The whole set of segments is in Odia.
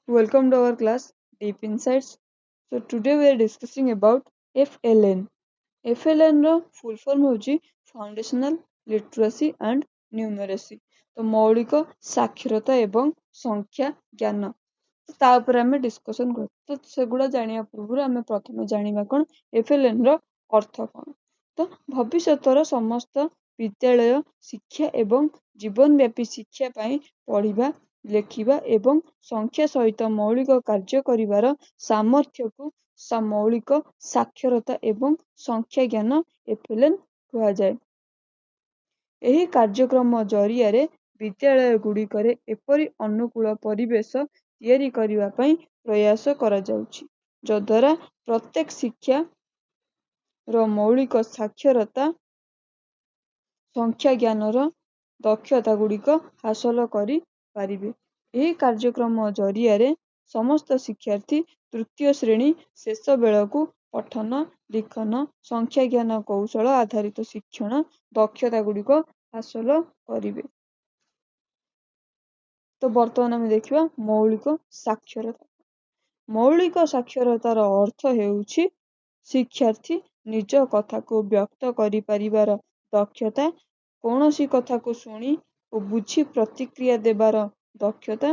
Welcome to our class Deep Insights. So today we are discussing about FLN. FLN ର full form ହେଉଛି Foundational Literacy and Numeracy. ତ ମୌଳିକ ସାକ୍ଷରତା ଏବଂ ସଂଖ୍ୟା ଜ୍ଞାନ। ତା ଉପରେ ଆମେ ଡିସ୍କସନ୍ କରୁ। ତ ସେଗୁଡ଼ା ଜାଣିବା ପୂର୍ବରୁ ଆମେ ପ୍ରଥମେ ଜାଣିବା କ'ଣ FLN ର ଅର୍ଥ କ'ଣ। ତ ଭବିଷ୍ୟତର ସମସ୍ତ ବିଦ୍ୟାଳୟ ଶିକ୍ଷା ଏବଂ ଜୀବନବ୍ୟାପୀ ଶିକ୍ଷା ପାଇଁ ପଢ଼ିବା ଲେଖିବା ଏବଂ ସଂଖ୍ୟା ସହିତ ମୌଳିକ କାର୍ଯ୍ୟ କରିବାର ସାମର୍ଥ୍ୟକୁ ମୌଳିକ ସାକ୍ଷରତା ଏବଂ ସଂଖ୍ୟା ଜ୍ଞାନ FLN କୁହାଯାଏ। ଏହି କାର୍ଯ୍ୟକ୍ରମ ଜରିଆରେ ବିଦ୍ୟାଳୟ ଗୁଡ଼ିକରେ ଏପରି ଅନୁକୂଳ ପରିବେଶ ତିଆରି କରିବା ପାଇଁ ପ୍ରୟାସ କରାଯାଉଛି ଯଦ୍ୱାରା ପ୍ରତ୍ୟେକ ଶିକ୍ଷାର ମୌଳିକ ସାକ୍ଷରତା ସଂଖ୍ୟା ଜ୍ଞାନର ଦକ୍ଷତା ଗୁଡ଼ିକ ହାସଲ କରିପାରିବେ। ଏହି କାର୍ଯ୍ୟକ୍ରମ ଜରିଆରେ ସମସ୍ତ ଶିକ୍ଷାର୍ଥୀ ତୃତୀୟ ଶ୍ରେଣୀ ଶେଷ ବେଳକୁ ପଠନ ଲିଖନ ସଂଖ୍ୟା ଜ୍ଞାନ କୌଶଳ ଆଧାରିତ ଶିକ୍ଷଣ ଦକ୍ଷତା ଗୁଡ଼ିକ ହାସଲ କରିବେ। ତ ବର୍ତ୍ତମାନ ଆମେ ଦେଖିବା ମୌଳିକ ସାକ୍ଷରତା। ମୌଳିକ ସାକ୍ଷରତାର ଅର୍ଥ ହେଉଛି ଶିକ୍ଷାର୍ଥୀ ନିଜ କଥାକୁ ବ୍ୟକ୍ତ କରିପାରିବାର ଦକ୍ଷତା, କୌଣସି କଥାକୁ ଶୁଣି ଓ ବୁଝି ପ୍ରତିକ୍ରିୟା ଦେବାର ଦକ୍ଷତା,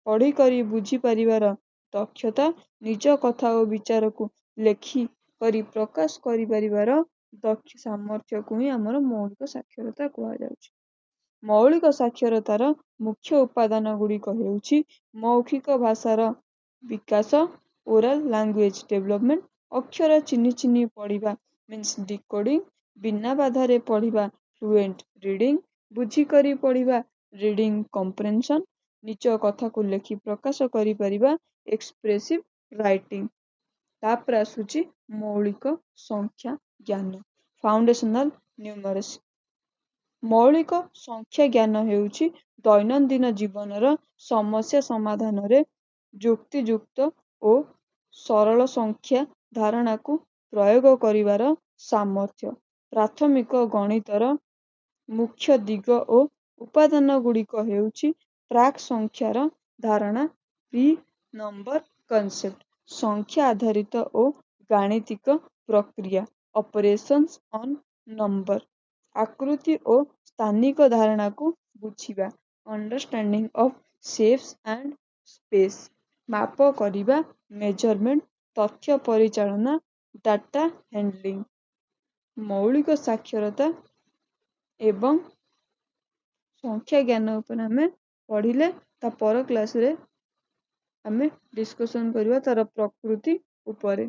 ପଢ଼ିକରି ବୁଝିପାରିବାର ଦକ୍ଷତା, ନିଜ କଥା ଓ ବିଚାରକୁ ଲେଖି କରି ପ୍ରକାଶ କରିପାରିବାର ସାମର୍ଥ୍ୟକୁ ହିଁ ଆମର ମୌଳିକ ସାକ୍ଷରତା କୁହାଯାଉଛି। ମୌଳିକ ସାକ୍ଷରତାର ମୁଖ୍ୟ ଉପାଦାନ ଗୁଡ଼ିକ ହେଉଛି ମୌଖିକ ଭାଷାର ବିକାଶ, ଓରାଲ ଲାଙ୍ଗୁଏଜ ଡେଭଲପମେଣ୍ଟ, ଅକ୍ଷର ଚିହ୍ନି ଚିହ୍ନି ପଢ଼ିବା ମିନ୍ସ ଡିକୋଡିଂ, ବିନା ବାଧାରେ ପଢ଼ିବା ଫ୍ଲୁଏଣ୍ଟ ରିଡିଂ, ବୁଝିକରି ପଢ଼ିବା ରିଡିଂ କମ୍ପ୍ରେନସନ୍, ନିଜ କଥାକୁ ଲେଖି ପ୍ରକାଶ କରିପାରିବା ଏକ୍ସପ୍ରେସିଭ ରାଇଟିଂ। ତାପରେ ଆସୁଛି ମୌଳିକ ସଂଖ୍ୟା ଜ୍ଞାନ ଫାଉଣ୍ଡେସନାଲ ନ୍ୟୁମରେସି। ମୌଳିକ ସଂଖ୍ୟା ଜ୍ଞାନ ହେଉଛି ଦୈନନ୍ଦିନ ଜୀବନର ସମସ୍ୟା ସମାଧାନରେ ଯୁକ୍ତିଯୁକ୍ତ ଓ ସରଳ ସଂଖ୍ୟା ଧାରଣାକୁ ପ୍ରୟୋଗ କରିବାର ସାମର୍ଥ୍ୟ। ପ୍ରାଥମିକ ଗଣିତର ମୁଖ୍ୟ ଦିଗ ଓ ଉପାଦାନ ଗୁଡ଼ିକ ହେଉଛି ପ୍ରାକ୍ ସଂଖ୍ୟାର ଧାରଣା, ପ୍ରି ନମ୍ବର କନସେପ୍ଟ, ସଂଖ୍ୟା ଆଧାରିତ ଓ ଗାଣିତିକ ପ୍ରକ୍ରିୟା, ଅପରେସନ୍ସ ଅନ୍ ନମ୍ବର, ଆକୃତି ଓ ସ୍ଥାନିକ ଧାରଣାକୁ ବୁଝିବା, ଅଣ୍ଡରଷ୍ଟାଣ୍ଡିଂ ଅଫ୍ ସେପ୍ସ ଆଣ୍ଡ ସ୍ପେସ୍, ମାପ କରିବା, ମେଜରମେଣ୍ଟ, ତଥ୍ୟ ପରିଚାଳନା, ଡାଟା ହ୍ୟାଣ୍ଡଲିଂ। ମୌଳିକ ସାକ୍ଷରତା ଏବଂ ସଂଖ୍ୟା ଜ୍ଞାନ ଉପରେ ଆମେ ପଢ଼ିଲେ ତା ପର କ୍ଲାସରେ ଆମେ ଡିସ୍କସନ୍ କରିବା ତାର ପ୍ରକୃତି ଉପରେ।